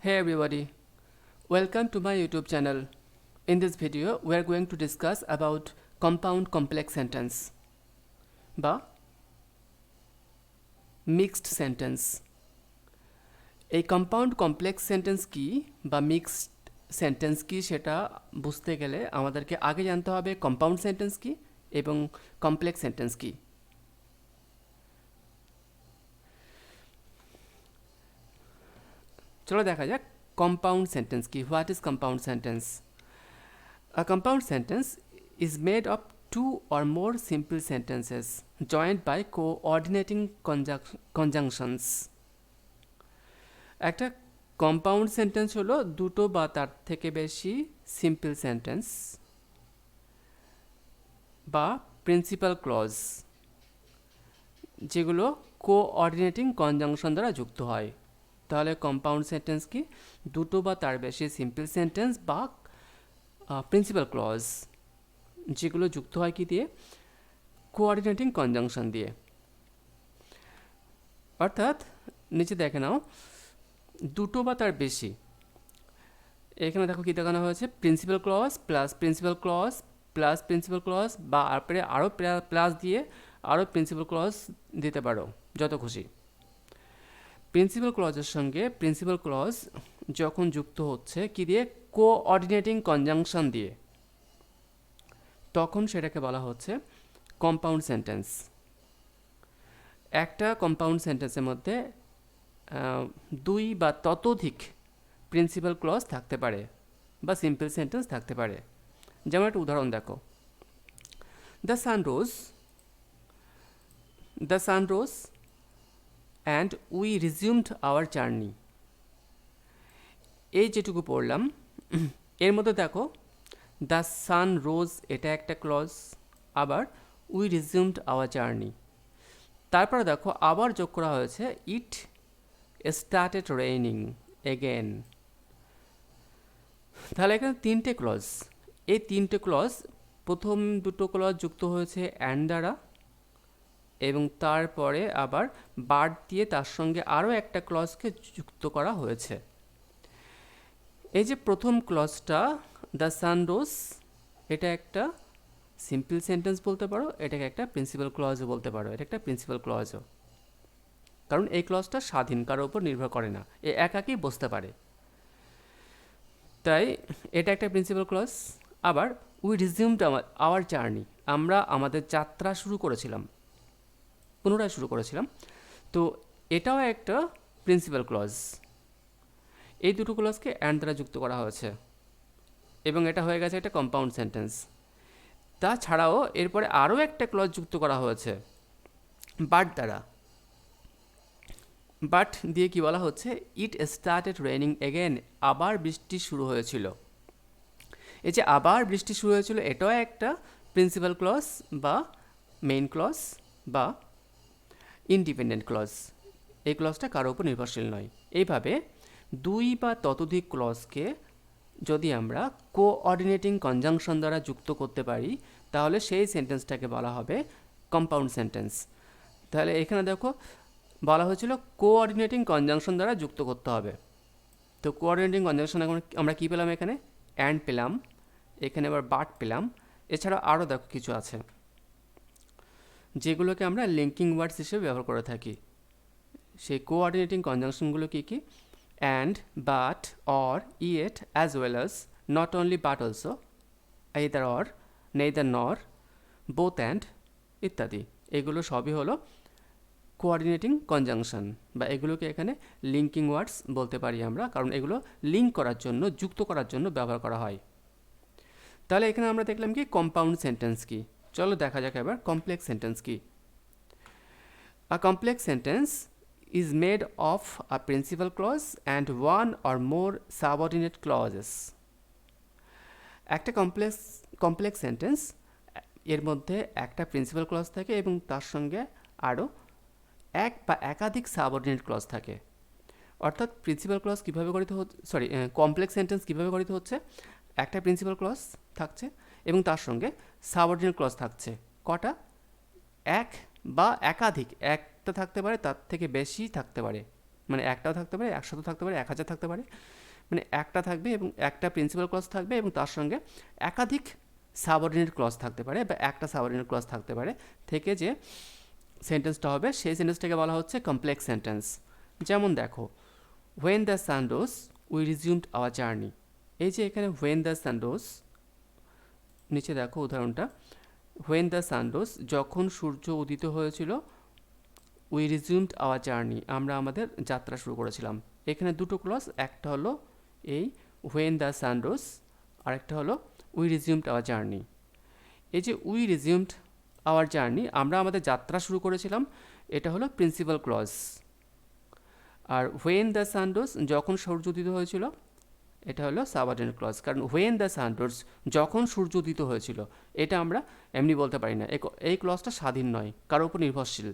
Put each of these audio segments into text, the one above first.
Hey everybody, welcome to my YouTube channel. In this video, we are going to discuss about compound complex sentence বা mixed sentence. এই compound complex sentence কি বা mixed sentence কি সেটা বুঝতে গেলে আমাদেরকে আগে জানতে হবে কম্পাউন্ড সেন্টেন্স কি এবং কমপ্লেক্স সেন্টেন্স কি। চলো দেখা যাক compound sentence কি। What is compound sentence? A compound sentence is made of two or more simple sentences joined by coordinating conjunctions. একটা কম্পাউন্ড সেন্টেন্স হলো দুটো বা তার থেকে বেশি সিম্পল সেন্টেন্স বা প্রিন্সিপাল ক্লজ যেগুলো কোঅর্ডিনেটিং কনজাংশন দ্বারা যুক্ত হয়। তাহলে কম্পাউন্ড সেন্টেন্স কি? দুটো বা তার বেশি সিম্পল সেন্টেন্স বা প্রিন্সিপাল ক্লজ যেগুলো যুক্ত হয় কি দিয়ে? কোঅর্ডিনেটিং কনজাংশন দিয়ে। অর্থাৎ নিচে দেখে নাও দুটো বা তার বেশি, এখানে দেখো কি দেখানো হয়েছে, principal clause plus principal clause plus principal clause বা আরও প্লাস দিয়ে আরও প্রিন্সিপাল ক্লজ দিতে পারো যত খুশি। প্রিন্সিপাল ক্লজের সঙ্গে প্রিন্সিপাল ক্লজ যখন যুক্ত হচ্ছে কি দিয়ে? কোঅর্ডিনেটিং কনজাংশন দিয়ে, তখন সেটাকে বলা হচ্ছে কম্পাউন্ড সেন্টেন্স। একটা কম্পাউন্ড সেন্টেন্সের মধ্যে দুই বা ততোধিক প্রিন্সিপাল ক্লজ থাকতে পারে বা সিম্পল সেন্টেন্স থাকতে পারে। যেমন একটা উদাহরণ দেখো, the sun rose and we resumed our journey. এই যেটুকু পড়লাম এর মধ্যে দেখো দ্য সান রোজ এটা একটা ক্লজ, আবার উই রিজিউমড আওয়ার জার্নি। তারপরে দেখো আবার যোগ করা হয়েছে ইট স্টার্টেড রেইনিং এগেন। তাহলে এখানে তিনটে ক্লজ, এই তিনটে ক্লজ প্রথম দুটো ক্লজ যুক্ত হয়েছে অ্যান্ড দ্বারা এবং তারপরে আবার বার্ড দিয়ে তার সঙ্গে আরও একটা ক্লজকে যুক্ত করা হয়েছে। এই যে প্রথম ক্লজটা দ্য সান রোজ, এটা একটা সিম্পল সেন্টেন্স বলতে পারো, এটাকে একটা প্রিন্সিপাল ক্লজও বলতে পারো, এটা একটা প্রিন্সিপাল ক্লজও, কারণ এই ক্লজটা স্বাধীন, কারোর উপর নির্ভর করে না, এ একাকেই বসতে পারে। তাই এটা একটা প্রিন্সিপাল ক্লজ। আবার উই রিজিউমড আওয়ার জার্নি, আমরা আমাদের যাত্রা পুনরায় শুরু করেছিলাম, তো এটাও একটা প্রিন্সিপাল ক্লজ। এই দুটো ক্লজকে অ্যান্ড দ্বারা যুক্ত করা হয়েছে এবং এটা হয়ে গেছে একটা কম্পাউন্ড সেন্টেন্স। তাছাড়াও এরপরে আরও একটা ক্লজ যুক্ত করা হয়েছে বাট দ্বারা। বাট দিয়ে কি বলা হচ্ছে? ইট স্টার্টেড রেইনিং এগেন, আবার বৃষ্টি শুরু হয়েছিল। এই যে আবার বৃষ্টি শুরু হয়েছিল এটাও একটা প্রিন্সিপাল ক্লজ বা মেইন ক্লজ বা ইন্ডিপেন্ডেন্ট ক্লজ। এই ক্লজটা কারোর উপর নির্ভরশীল নয়। এইভাবে দুই বা ততোধিক ক্লজকে যদি আমরা কোঅর্ডিনেটিং কনজাংশন দ্বারা যুক্ত করতে পারি তাহলে সেই সেন্টেন্সটাকে বলা হবে কম্পাউন্ড সেন্টেন্স। তাহলে এখানে দেখো বলা হয়েছিল কোঅর্ডিনেটিং কনজাংশন দ্বারা যুক্ত করতে হবে। তো কোঅর্ডিনেটিং কনজাংশন এখন আমরা কী পেলাম? এখানে অ্যান্ড পেলাম, এখানে আবার বাট পেলাম, এছাড়া আরও দেখো কিছু আছে যেগুলোকে আমরা লিঙ্কিং ওয়ার্ডস হিসেবে ব্যবহার করে থাকি। সেই কোঅর্ডিনেটিং কনজাংশনগুলো কী কী? And, but, or, yet, as well as, not only but also, either or, neither nor, both and ইত্যাদি। এগুলো সবই হলো কোঅর্ডিনেটিং কনজাংশন বা এগুলোকে এখানে লিঙ্কিং ওয়ার্ডস বলতে পারি আমরা, কারণ এগুলো লিঙ্ক করার জন্য, যুক্ত করার জন্য ব্যবহার করা হয়। তাহলে এখানে আমরা দেখলাম কি কম্পাউন্ড সেন্টেন্স কি। চলো দেখা যাক এবার কমপ্লেক্স সেন্টেন্স কি। A complex sentence is made of a principal clause and one or more subordinate clauses. একটা কমপ্লেক্স সেন্টেন্স এর মধ্যে একটা প্রিন্সিপাল ক্লজ থাকে এবং তার সঙ্গে আরও এক বা একাধিক সাবঅর্ডিনেট ক্লজ থাকে। অর্থাৎ প্রিন্সিপাল ক্লজ কীভাবে গঠিত হচ্ছে, কমপ্লেক্স সেন্টেন্স কীভাবে গঠিত হচ্ছে? একটা প্রিন্সিপাল ক্লজ থাকছে এবং তার সঙ্গে সাবঅর্ডিনেট ক্লজ থাকছে। কটা? এক বা একাধিক, একটা থাকতে পারে, তার থেকে বেশি থাকতে পারে, মানে একটাও থাকতে পারে, 100 থাকতে পারে, 1000 থাকতে পারে, মানে একটা থাকবে এবং একটা প্রিন্সিপাল ক্লজ থাকবে এবং তার সঙ্গে একাধিক সাবঅর্ডিনেট ক্লজ থাকতে পারে বা একটা সাবঅর্ডিনেট ক্লজ থাকতে পারে, থেকে যে সেন্টেন্সটা হবে সেই সেন্টেন্সটাকে বলা হচ্ছে কমপ্লেক্স সেন্টেন্স। যেমন দেখো, when the sun rose we resumed our journey. এই যে এখানে হোয়েন দ্য সান রোজ, নিচে দেখো উদাহরণটা, হোয়েন দ্য সান রোজ, যখন সূর্য উদিত হয়েছিল, উই রিজিউমড আওয়ার জার্নি, আমরা আমাদের যাত্রা শুরু করেছিলাম। এখানে দুটো ক্লজ, একটা হলো এই হোয়েন দ্য সান রোজ, আরেকটা হলো উই রিজিউমড আওয়ার জার্নি। এই যে উই রিজিউমড আওয়ার জার্নি, আমরা আমাদের যাত্রা শুরু করেছিলাম, এটা হলো প্রিন্সিপাল ক্লজ। আর হোয়েন দ্য সান রোজ, যখন সূর্য উদিত হয়েছিল, এটা হলো সাবঅর্ডিনেট ক্লজ। কারণ হোয়েন দ্য সান রোজ, যখন সূর্য উদিত হয়েছিল, এটা আমরা এমনি বলতে পারি না, এই ক্লজটা স্বাধীন নয়, কারোর উপর নির্ভরশীল।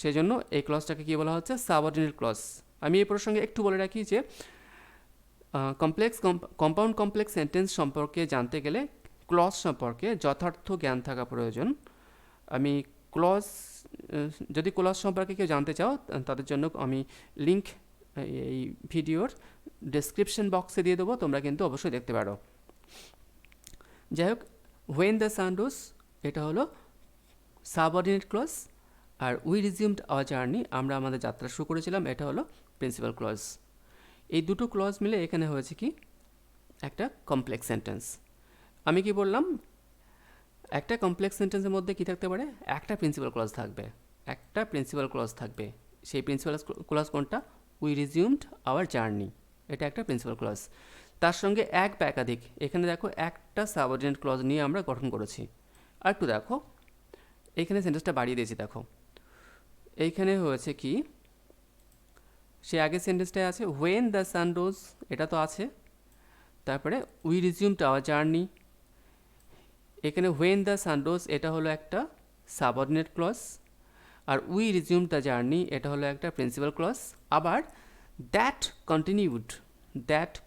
সেই জন্য এই ক্লজটাকে কী বলা হচ্ছে? Subordinate clause. আমি এই প্রসঙ্গে একটু বলে রাখি যে কম্পাউন্ড কমপ্লেক্স সেন্টেন্স সম্পর্কে জানতে গেলে ক্লজ সম্পর্কে যথার্থ জ্ঞান থাকা প্রয়োজন। আমি ক্লজ, যদি ক্লজ সম্পর্কে কেউ জানতে চাও তাদের জন্য আমি লিঙ্ক এই ভিডিওর ডেসক্রিপশন বক্সে দিয়ে দেবো, তোমরা কিন্তু অবশ্যই দেখতে পারো। যাই হোক, হোয়েন দ্য সান রোজ, এটা হলো সাবঅর্ডিনেট ক্লজ। আর উই রিজিউমড আওয়ার জার্নি, আমরা আমাদের যাত্রা শুরু করেছিলাম, এটা হলো প্রিন্সিপাল ক্লজ। এই দুটো ক্লজ মিলে এখানে হয়েছে কি? একটা কমপ্লেক্স সেন্টেন্স। আমি কি বললাম? একটা কমপ্লেক্স সেন্টেন্সের মধ্যে কী থাকতে পারে? একটা প্রিন্সিপাল ক্লজ থাকবে, একটা প্রিন্সিপাল ক্লজ থাকবে। সেই প্রিন্সিপাল ক্লজ কোনটা? উই রিজিউমড আওয়ার জার্নি, এটা একটা প্রিন্সিপাল ক্লজ। তার সঙ্গে এক বা একাধিক, এখানে দেখো একটা সাবঅর্ডিনেট ক্লজ নিয়ে আমরা গঠন করেছি। আর একটু দেখো, এইখানে সেন্টেন্সটা বাড়িয়ে দিয়েছি, দেখো এইখানে হয়েছে কি? সে আগের সেন্টেন্সটায় আছে হোয়েন দ্য সান রোজ, এটা তো আছে। তারপরে উই রিজিউমড আওয়ার জার্নি, এখানে হোয়েন দ্য সান রোজ, এটা হলো একটা সাবঅর্ডিনেট ক্লজ। আর উই রিজিউমড দ্য জার্নি, এটা হলো একটা প্রিন্সিপাল ক্লজ। আবার that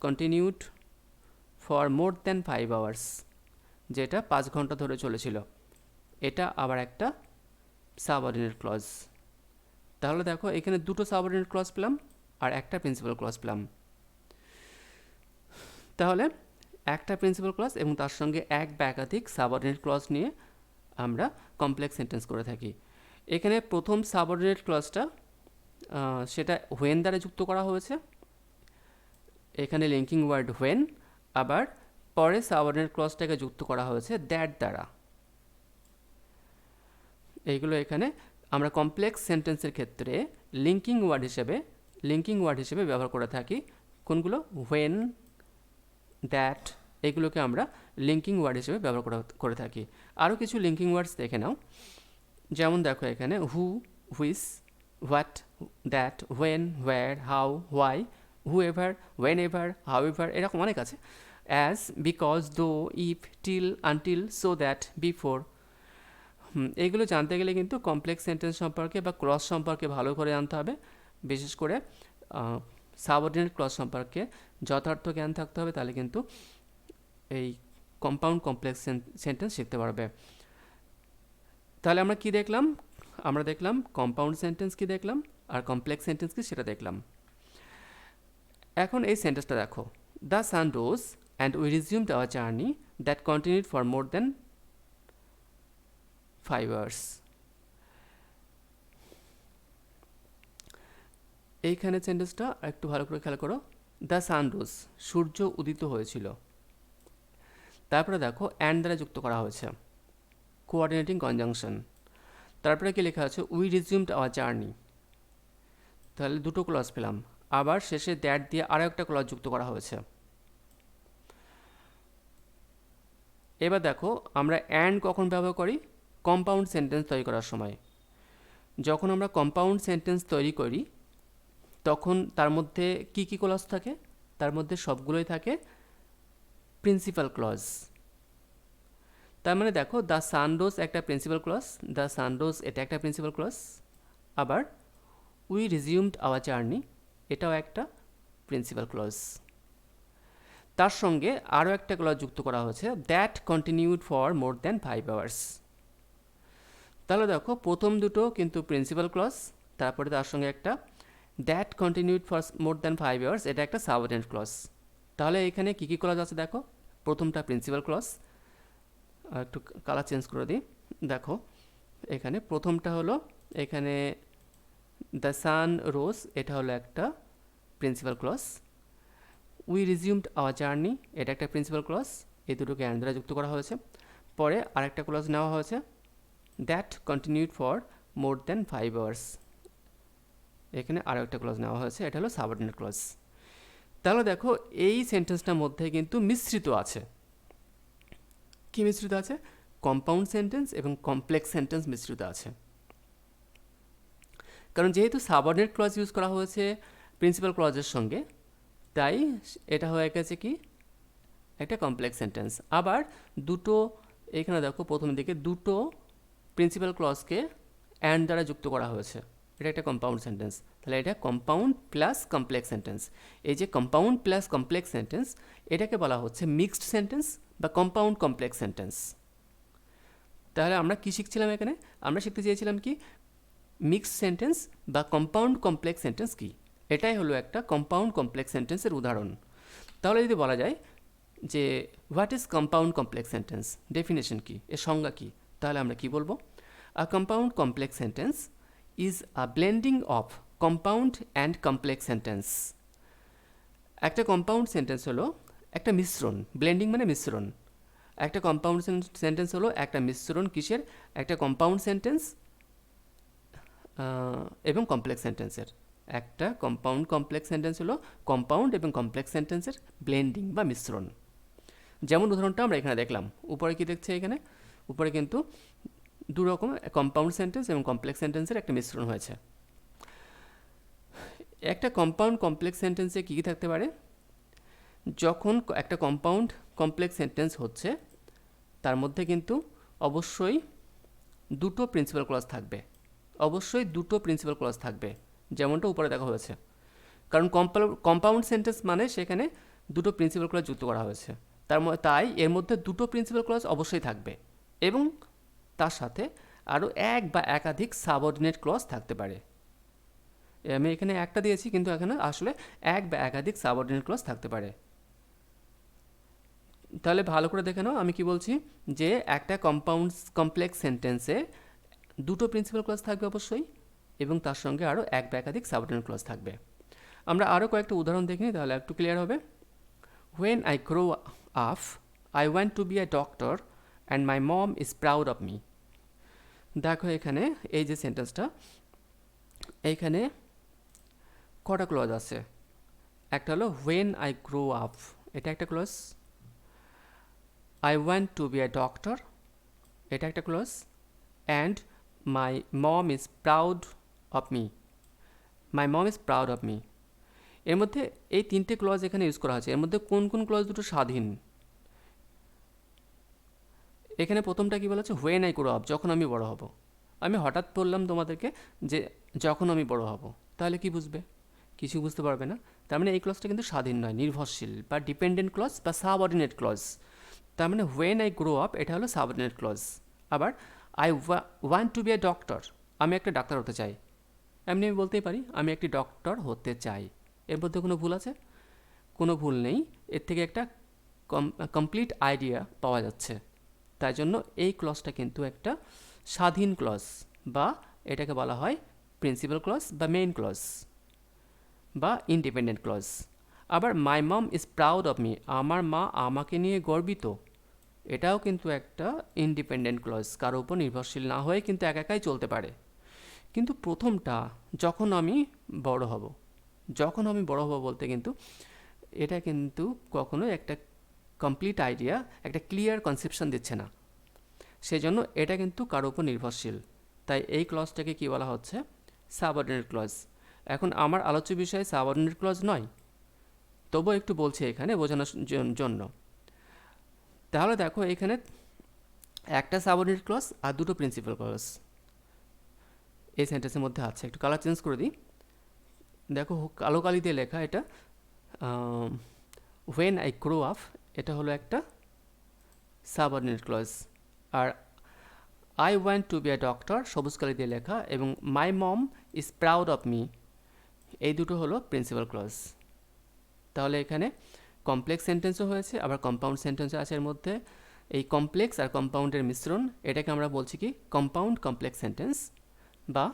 continued for more than 5 hours, যেটা 5 ঘন্টা ধরে চলেছিল, এটা আবার একটা সাবঅর্ডিনেট ক্লজ। তাহলে দেখো এখানে দুটো সাবঅর্ডিনেট ক্লজ পেলাম আর একটা প্রিন্সিপাল ক্লজ পেলাম। তাহলে একটা প্রিন্সিপাল ক্লজ এবং তার সঙ্গে এক বা একাধিক সাবঅর্ডিনেট ক্লজ নিয়ে আমরা কমপ্লেক্স সেন্টেন্স করে থাকি। এখানে প্রথম সাবঅর্ডিনেট ক্লজটা সেটা হোয়েন দ্বারা যুক্ত করা হয়েছে, এখানে লিঙ্কিং ওয়ার্ড হোয়েন। আবার পরে সাবঅর্ডিনেট ক্লজটাকে যুক্ত করা হয়েছে দ্যাট দ্বারা। এইগুলো এখানে আমরা কমপ্লেক্স সেন্টেন্সের ক্ষেত্রে লিঙ্কিং ওয়ার্ড হিসেবে ব্যবহার করে থাকি। কোনগুলো? হোয়েন, দ্যাট, এগুলোকে আমরা লিঙ্কিং ওয়ার্ড হিসেবে ব্যবহার করে থাকি। আরও কিছু লিঙ্কিং ওয়ার্ডস দেখে নাও। যেমন দেখো এখানে who, which, what, that, when, where, how, why, whoever, whenever, however, এরকম অনেক আছে। As, because, though, if, till, until, so that, before. এইগুলো জানতে গেলে কিন্তু কমপ্লেক্স সেন্টেন্স সম্পর্কে বা ক্লজ সম্পর্কে ভালো করে জানতে হবে। বিশেষ করে সাবঅর্ডিনেট ক্লজ সম্পর্কে যথার্থ জ্ঞান থাকতে হবে, তাহলে কিন্তু এই কম্পাউন্ড কমপ্লেক্স সেন্টেন্স শিখতে পারবে। তাহলে আমরা কি দেখলাম? আমরা দেখলাম কম্পাউন্ড সেন্টেন্স কি দেখলাম, আর কমপ্লেক্স সেন্টেন্স কি সেটা দেখলাম। এখন এই সেন্টেন্সটা দেখো, the sun rose and we resumed our journey that continued for more than 5 hours. এইখানে সেন্টেন্সটা একটু ভালো করে খেয়াল করো। দ্য সান রোজ, সূর্য উদিত হয়েছিল। তারপরে দেখো অ্যান্ড দ্বারা যুক্ত করা হয়েছে, কোঅর্ডিনেটিং কনজাংশন। তারপরে কি লেখা আছে? We resumed our journey. তাহলে দুটো ক্লজ পেলাম। আবার শেষে দ্যাট দিয়ে আরও একটা ক্লজ যুক্ত করা হয়েছে। এবার দেখো আমরা অ্যান্ড কখন ব্যবহার করি? কম্পাউন্ড সেন্টেন্স তৈরি করার সময়। যখন আমরা কম্পাউন্ড সেন্টেন্স তৈরি করি তখন তার মধ্যে কি কি ক্লজ থাকে? তার মধ্যে সবগুলোই থাকে প্রিন্সিপাল ক্লজ। তার মানে দেখো দ্য সান রোজ একটা principal clause, the sun rose এটা একটা প্রিন্সিপাল ক্লজ। আবার উই রিজিউমড আওয়ার জার্নি, এটাও একটা প্রিন্সিপাল ক্লজ। তার সঙ্গে আরও একটা ক্লজ যুক্ত করা হয়েছে, that continued for more than 5 hours. তাহলে দেখো প্রথম দুটো কিন্তু প্রিন্সিপাল ক্লজ, তারপরে তার সঙ্গে একটা that continued for more than 5 years, এটা একটা সাবঅর্ডিনেট ক্লজ। তাহলে এখানে কী কী ক্লজ আছে দেখো। প্রথমটা প্রিন্সিপাল ক্লজ, একটু কালার চেঞ্জ করে দিই। দেখো এখানে প্রথমটা হলো, এখানে দ্য সান রোজ, এটা হলো একটা principal clause. We resumed our journey, এটা একটা প্রিন্সিপাল ক্লজ, এই দুটোকে অ্যান্ড দ্বারা যুক্ত করা হয়েছে। পরে আরেকটা ক্লজ নেওয়া হয়েছে, that continued for more than 5 years, এখানে আরও একটা ক্লজ নেওয়া হয়েছে, এটা হলো সাবঅর্ডিনেট ক্লজ। তাহলে দেখো এই সেন্টেন্সটার মধ্যে কিন্তু মিশ্রিত আছে। কি মিশ্রিত আছে? কম্পাউন্ড সেন্টেন্স এবং কমপ্লেক্স সেন্টেন্স মিশ্রিত আছে। কারণ যেহেতু সাবঅর্ডিনেট ক্লজ ইউজ করা হয়েছে প্রিন্সিপাল ক্লজের সঙ্গে, তাই এটা হয়ে গেছে কি একটা কমপ্লেক্স সেন্টেন্স। আবার দুটো, এখানে দেখো প্রথম দিকে দুটো প্রিন্সিপাল ক্লজকে অ্যান্ড দ্বারা যুক্ত করা হয়েছে, এটা একটা কম্পাউন্ড সেন্টেন্স। তাহলে এটা কম্পাউন্ড প্লাস কমপ্লেক্স সেন্টেন্স। এই যে কম্পাউন্ড প্লাস কমপ্লেক্স সেন্টেন্স, এটাকে বলা হচ্ছে মিক্সড সেন্টেন্স বা কম্পাউন্ড কমপ্লেক্স সেন্টেন্স। তাহলে আমরা কি শিখছিলাম এখানে? আমরা শিখতে চেয়েছিলাম কি মিক্সড সেন্টেন্স বা কম্পাউন্ড কমপ্লেক্স সেন্টেন্স কি। এটাই হলো একটা কম্পাউন্ড কমপ্লেক্স সেন্টেন্সের উদাহরণ। তাহলে যদি বলা যায় যে what is compound complex sentence, definition কি, এর সংজ্ঞা কি, তাহলে আমরা কি বলবো? A compound complex sentence is a blending of compound and complex sentence. একটা কম্পাউন্ড সেন্টেন্স হলো একটা মিশ্রণ, ব্লেন্ডিং মানে মিশ্রণ। একটা কম্পাউন্ড সেন্টেন্স হলো একটা মিশ্রণ কিসের? একটা কম্পাউন্ড সেন্টেন্স এবং কমপ্লেক্স সেন্টেন্সের। একটা কম্পাউন্ড কমপ্লেক্স সেন্টেন্স হলো কম্পাউন্ড এবং কমপ্লেক্স সেন্টেন্সের ব্লেন্ডিং বা মিশ্রণ। যেমন উদাহরণটা আমরা এখানে দেখলাম, উপরে কি দেখছে এখানে? উপরে কিন্তু দু রকম কম্পাউন্ড সেন্টেন্স এবং কমপ্লেক্স সেন্টেন্সের একটা মিশ্রণ হয়েছে। একটা কম্পাউন্ড কমপ্লেক্স সেন্টেন্সে কী কী থাকতে পারে? যখন একটা কম্পাউন্ড কমপ্লেক্স সেন্টেন্স হচ্ছে, তার মধ্যে কিন্তু অবশ্যই দুটো প্রিন্সিপাল ক্লজ থাকবে, অবশ্যই দুটো প্রিন্সিপাল ক্লজ থাকবে, যেমনটা উপরে দেখা হয়েছে। কারণ কম্পাউন্ড সেন্টেন্স মানে সেখানে দুটো প্রিন্সিপাল ক্লজ যুক্ত করা হয়েছে, তাই এর মধ্যে দুটো প্রিন্সিপাল ক্লজ অবশ্যই থাকবে এবং তার সাথে আরও এক বা একাধিক সাবঅর্ডিনেট ক্লজ থাকতে পারে। আমি এখানে একটা দিয়েছি, কিন্তু এখানে আসলে এক বা একাধিক সাবঅর্ডিনেট ক্লজ থাকতে পারে। তাহলে ভালো করে দেখে নাও আমি কি বলছি, যে একটা কম্পাউন্ড কমপ্লেক্স সেন্টেন্সে দুটো প্রিন্সিপাল ক্লজ থাকবে অবশ্যই, এবং তার সঙ্গে আরও এক বা একাধিক সাবঅর্ডিনেট ক্লজ থাকবে। আমরা আরও কয়েকটা উদাহরণ দেখি, তাহলে একটু ক্লিয়ার হবে। When I grow up, I want to be a doctor and my mom is proud of me. দেখো এখানে এই যে সেন্টেন্সটা, এইখানে কটা ক্লজ আছে? একটা হলো when I grow up, এটা একটা clause. I want to be a doctor, এটা একটা clause. and my mom is proud of me, my mom is proud of me। এর মধ্যে এই তিনটে ক্লজ এখানে ইউজ করা হয়েছে, এর মধ্যে কোন কোন ক্লজ দুটো স্বাধীন? এখানে প্রথমটা কি বলা হচ্ছে? হোয়েন আই গ্রো আপ, যখন আমি বড় হব। আমি হঠাৎ বললাম তোমাদেরকে যে যখন আমি বড় হব, তাহলে কি বুঝবে? কিছু বুঝতে পারবে না। তার মানে এই ক্লজটা কিন্তু স্বাধীন নয়, নির্ভরশীল বা ডিপেন্ডেন্ট ক্লজ বা সাবঅর্ডিনেট ক্লজ। তার মানে হোয়েন আই গ্রো আপ এটা হলো সাবঅর্ডিনেট ক্লজ। আবার I want to be a doctor, আমি একটা ডাক্তার হতে চাই, এমনি আমি বলতেই পারি আমি একটি ডক্টর হতে চাই। এর মধ্যে কোনো ভুল আছে? কোনো ভুল নেই, এর থেকে একটা কমপ্লিট আইডিয়া পাওয়া যাচ্ছে। তাই জন্য এই ক্লজটা কিন্তু একটা স্বাধীন ক্লজ, বা এটাকে বলা হয় প্রিন্সিপাল ক্লজ বা মেইন ক্লজ বা ইন্ডিপেন্ডেন্ট ক্লজ। আবার my mom is proud of me, আমার মা আমাকে নিয়ে গর্বিত, এটাও কিন্তু একটা ইন্ডিপেন্ডেন্ট ক্লজ, কারো উপর নির্ভরশীল না হয়ে কিন্তু একাই চলতে পারে। কিন্তু প্রথমটা যখন আমি বড় হব, যখন আমি বড় হব বলতে কিন্তু এটা কিন্তু কখনোই একটা কমপ্লিট আইডিয়া, একটা ক্লিয়ার কনসেপশন দিচ্ছে না, সেজন্য এটা কিন্তু কারো উপর নির্ভরশীল। তাই এই ক্লজটাকে কি বলা হচ্ছে? Subordinate clause. এখন আমার আলোচ্য বিষয় সাবঅর্ডিনেট ক্লজ নয়, তবুও একটু বলছি এখানে বোঝানোর জন্য। তাহলে দেখো এখানে একটা সাবঅর্ডিনেট ক্লজ আর দুটো প্রিন্সিপাল ক্লজ এই সেন্টেন্সের মধ্যে আছে। একটু কালার চেঞ্জ করে দিই, দেখো কালো কালি দিয়ে লেখা এটা হোয়েন আই গ্রো আপ, এটা হলো একটা সাবঅর্ডিনেট ক্লজ। আর I want to be a doctor সবুজ কালি দিয়ে লেখা, এবং my mom is proud of me এই দুটো হলো প্রিন্সিপাল ক্লজ। তাহলে এখানে কমপ্লেক্স সেন্টেন্সও হয়েছে, আবার কম্পাউন্ড সেন্টেন্সও আছে এর মধ্যে। এই কমপ্লেক্স আর কম্পাউন্ডের মিশ্রণ, এটাকে আমরা বলছি কি কম্পাউন্ড কমপ্লেক্স সেন্টেন্স বা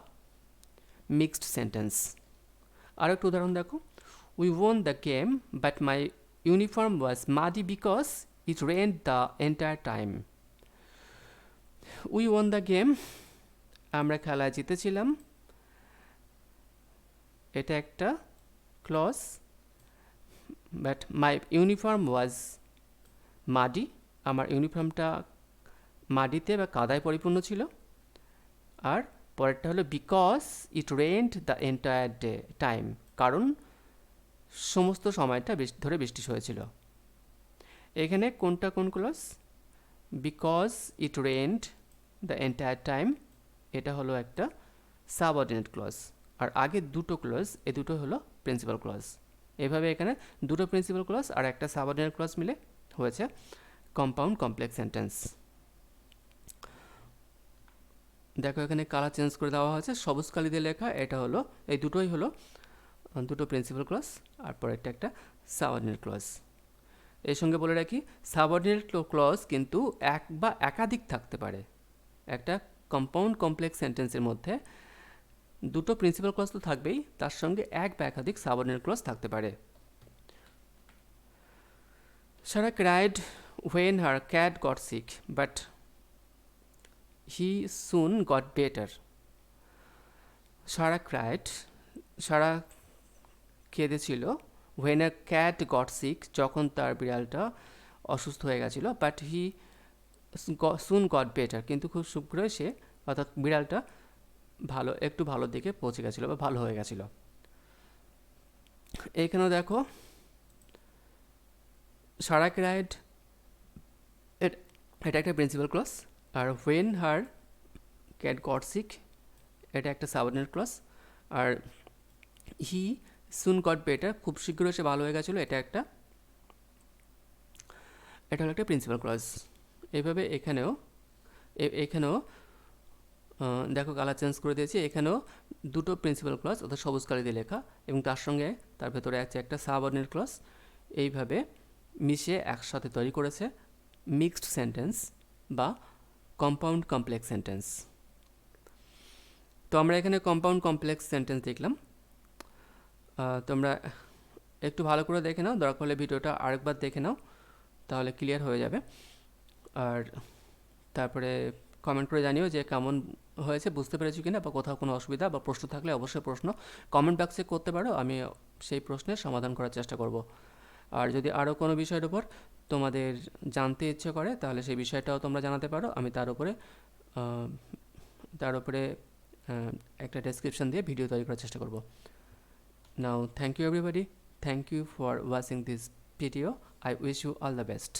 মিক্সড সেন্টেন্স। আর একটা উদাহরণ দেখো, we won the game but my uniform was muddy because it rained the entire time. We won the game, আমরা খেলায় জিতেছিলাম, এটা একটা clause. But my uniform was muddy, আমার ইউনিফর্মটা মাটিতে বা কাদায় পরিপূর্ণ ছিল। আর পরেরটা হলো because it rained the entire day time, কারণ সমস্ত সময়টা ধরে বৃষ্টি হয়েছিল। এখানে কোনটা কোন clause? Because it rained the entire time, এটা হলো একটা সাবঅর্ডিনেট ক্লজ। আর আগে দুটো ক্লজ, এ দুটো হলো প্রিন্সিপাল ক্লজ। এভাবে এখানে দুটো প্রিন্সিপাল ক্লজ আর একটা সাবঅর্ডিনেট ক্লজ মিলে হয়েছে কম্পাউন্ড কমপ্লেক্স সেন্টেন্স। দেখো এখানে কালার চেঞ্জ করে দেওয়া হয়েছে, সবুজ কালি দিয়ে লেখা, এটা হলো এই দুটোই হলো দুটো প্রিন্সিপাল ক্লজ, আর পরেরটা একটা সাবঅর্ডিনেট ক্লজ। এর সঙ্গে বলে রাখি, সাবঅর্ডিনেট ক্লজ কিন্তু এক বা একাধিক থাকতে পারে। একটা কম্পাউন্ড কমপ্লেক্স সেন্টেন্সের মধ্যে দুটো প্রিন্সিপাল ক্লজ তো থাকবেই, তার সঙ্গে এক বা একাধিক সাবঅর্ডিনেট ক্লজ থাকতে পারে। সারা cried when her cat got sick, but he soon got better. Sara cried, Sara কেঁদেছিল when a cat got sick, যখন তার বিড়ালটা অসুস্থ হয়ে গেছিল, but he soon got better, কিন্তু খুব শীঘ্রই সে অর্থাৎ বিড়ালটা একটু ভালো দিকে পৌঁছে গেছিলো বা ভালো হয়ে গেছিলো। এইখানেও দেখো সারা ক্রাইড, এটা একটা প্রিন্সিপাল ক্লজ। আর when her cat got sick, এটা একটা সাবঅর্ডিনেট ক্লজ। আর he soon got better, খুব শীঘ্রই সে ভালো হয়ে গেছিলো, এটা হলো একটা প্রিন্সিপাল ক্লজ। এইভাবে এখানেও দেখো কালার চেঞ্জ করে দিয়েছি, এখানেও দুটো প্রিন্সিপাল ক্লজ অর্থাৎ সবুজ কালি দিয়ে লেখা, এবং তার সঙ্গে তার ভেতরে আছে একটা সাবঅর্ডিনেট ক্লজ। এইভাবে মিশিয়ে একসাথে তৈরি করেছে মিক্সড সেন্টেন্স বা কম্পাউন্ড কমপ্লেক্স সেন্টেন্স। তো আমরা এখানে কম্পাউন্ড কমপ্লেক্স সেন্টেন্স দেখলাম। তোমরা একটু ভালো করে দেখে নাও, দরকার হলে ভিডিওটা আরেকবার দেখে নাও, তাহলে ক্লিয়ার হয়ে যাবে। আর তারপরে কমেন্ট করে জানিও যে কেমন হয়েছে, বুঝতে পেরেছি কিনা, বা কোথাও কোনো অসুবিধা বা প্রশ্ন থাকলে অবশ্যই প্রশ্ন কমেন্ট বক্সে করতে পারো, আমি সেই প্রশ্নের সমাধান করার চেষ্টা করব। আর যদি আরও কোনো বিষয়ের উপর তোমাদের জানতে ইচ্ছে করে, তাহলে সেই বিষয়টাও তোমরা জানাতে পারো, আমি তার উপরে একটা ডেসক্রিপশন দিয়ে ভিডিও তৈরি করার চেষ্টা করব। Now thank you everybody, thank you for watching this video, I wish you all the best.